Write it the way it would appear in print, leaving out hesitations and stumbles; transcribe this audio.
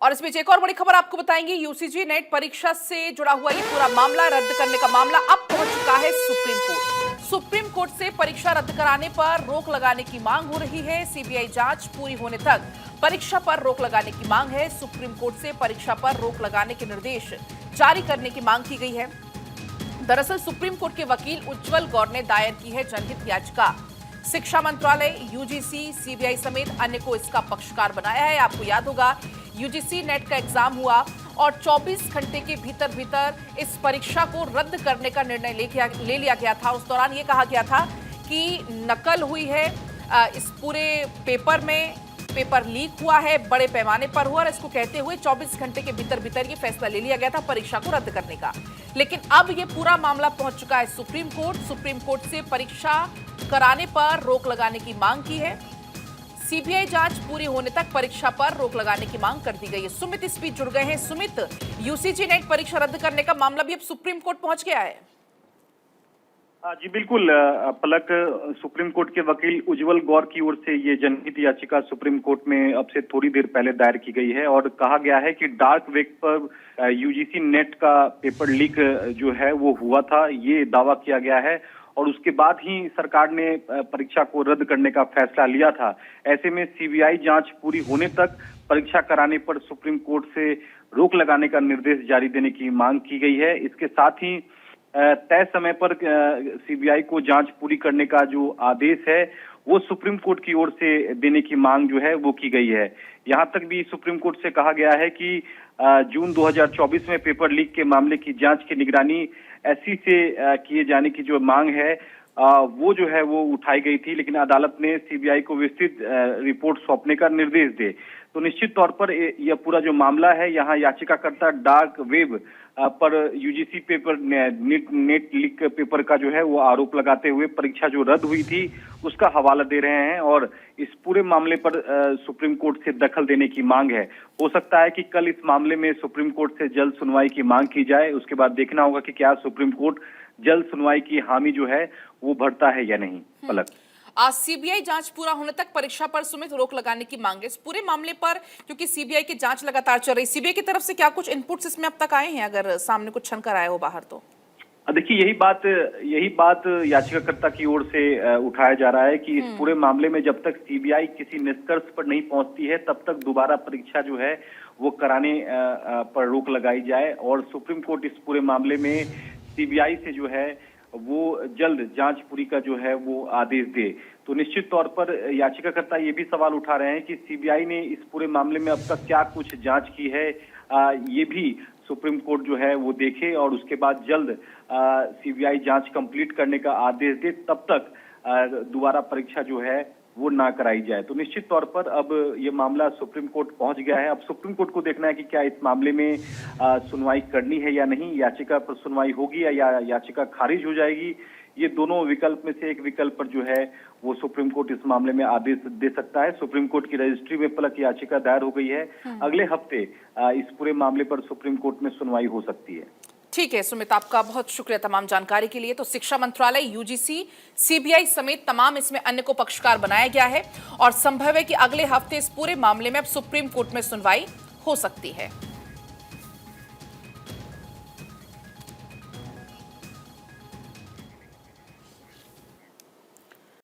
और इस बीच एक और बड़ी खबर आपको बताएंगे। यूजीसी नेट परीक्षा से जुड़ा हुआ ये पूरा मामला, रद्द करने का मामला अब पहुंच चुका है सुप्रीम कोर्ट। सुप्रीम कोर्ट से परीक्षा रद्द कराने पर रोक लगाने की मांग हो रही है। सीबीआई जांच पूरी होने तक परीक्षा पर रोक लगाने की मांग है। सुप्रीम कोर्ट से परीक्षा पर रोक लगाने के निर्देश जारी करने की मांग की गई है। दरअसल सुप्रीम कोर्ट के वकील उज्जवल गौर ने दायर की है जनहित याचिका। शिक्षा मंत्रालय, यूजीसी, सीबीआई समेत अन्य को इसका पक्षकार बनाया है। आपको याद होगा यूजीसी नेट का एग्जाम हुआ और 24 घंटे के भीतर इस परीक्षा को रद्द करने का निर्णय ले लिया गया था। उस दौरान ये कहा गया था कि नकल हुई है इस पूरे पेपर में, पेपर लीक हुआ है, बड़े पैमाने पर हुआ और इसको कहते हुए 24 घंटे के भीतर ये फैसला ले लिया गया था परीक्षा को रद्द करने का। लेकिन अब ये पूरा मामला पहुंच चुका है सुप्रीम कोर्ट। सुप्रीम कोर्ट से परीक्षा कराने पर रोक लगाने की मांग की है। सीबीआई जांच पूरी होने तक परीक्षा पर रोक लगाने की मांग कर दी गई है। सुमित इस बीच जुड़ गए हैं। सुमित, यूजीसी नेट परीक्षा रद्द करने का मामला भी अब सुप्रीम कोर्ट पहुंच गया है। जी बिल्कुल पलक, सुप्रीम कोर्ट के वकील उज्जवल गौर की ओर से ये जनहित याचिका सुप्रीम कोर्ट में अब से थोड़ी देर पहले दायर की गई है और कहा गया है कि डार्क वेब पर यूजीसी नेट का पेपर लीक जो है वो हुआ था, ये दावा किया गया है और उसके बाद ही सरकार ने परीक्षा को रद्द करने का फैसला लिया था। ऐसे में सीबीआई जांच पूरी होने तक परीक्षा कराने पर सुप्रीम कोर्ट से रोक लगाने का निर्देश जारी देने की मांग की गई है। इसके साथ ही तय समय पर सीबीआई को जांच पूरी करने का जो आदेश है वो सुप्रीम कोर्ट की ओर से देने की मांग जो है वो की गई है। यहां तक भी सुप्रीम कोर्ट से कहा गया है कि जून 2024 में पेपर लीक के मामले की जांच की निगरानी एससी से किए जाने की जो मांग है वो जो है वो उठाई गई थी, लेकिन अदालत ने सीबीआई को विस्तृत रिपोर्ट सौंपने का निर्देश दे। तो निश्चित तौर पर यह पूरा जो मामला है, यहाँ याचिकाकर्ता डार्क वेब पर UGC paper net leak paper का जो है वो आरोप लगाते हुए परीक्षा जो रद्द हुई थी उसका हवाला दे रहे हैं और इस पूरे मामले पर सुप्रीम कोर्ट से दखल देने की मांग है। हो सकता है कि कल इस मामले में सुप्रीम कोर्ट से जल्द सुनवाई की मांग की जाए। उसके बाद देखना होगा कि क्या सुप्रीम कोर्ट जल्द सुनवाई की हामी जो है वो भरता है या नहीं। पलक, आज सीबीआई जांच पूरा होने तक परीक्षा पर सुमित रोक लगाने की मांग है। इस पूरे मामले पर क्योंकि सीबीआई की जांच लगातार चल रही, सीबीआई की तरफ से क्या कुछ इनपुट्स इसमें अब तक आए हैं, अगर सामने कुछ छनकर आए हो बाहर तो? देखिए यही बात याचिकाकर्ता की ओर से उठाया जा रहा है कि इस पूरे मामले में जब तक सीबीआई किसी निष्कर्ष पर नहीं पहुंचती है तब तक दोबारा परीक्षा जो है वो कराने पर रोक लगाई जाए और सुप्रीम कोर्ट इस पूरे मामले में सीबीआई से जो है वो जल्द जांच पूरी का जो है वो आदेश दे। तो निश्चित तौर पर याचिकाकर्ता ये भी सवाल उठा रहे हैं कि सीबीआई ने इस पूरे मामले में अब तक क्या कुछ जांच की है, ये भी सुप्रीम कोर्ट जो है वो देखे और उसके बाद जल्द सीबीआई जांच कंप्लीट करने का आदेश दे, तब तक दोबारा परीक्षा जो है वो ना कराई जाए। तो निश्चित तौर पर अब ये मामला सुप्रीम कोर्ट पहुंच गया है। अब सुप्रीम कोर्ट को देखना है कि क्या इस मामले में सुनवाई करनी है या नहीं, याचिका पर सुनवाई होगी या याचिका खारिज हो जाएगी। ये दोनों विकल्प में से एक विकल्प पर जो है वो सुप्रीम कोर्ट इस मामले में आदेश दे सकता है। सुप्रीम कोर्ट की रजिस्ट्री में पलक याचिका दायर हो गई है। अगले हफ्ते इस पूरे मामले पर सुप्रीम कोर्ट में सुनवाई हो सकती है। ठीक है सुमित, आपका बहुत शुक्रिया तमाम जानकारी के लिए। तो शिक्षा मंत्रालय, यूजीसी, सीबीआई समेत तमाम इसमें अन्य को पक्षकार बनाया गया है और संभव है कि अगले हफ्ते इस पूरे मामले में अब सुप्रीम कोर्ट में सुनवाई हो सकती है।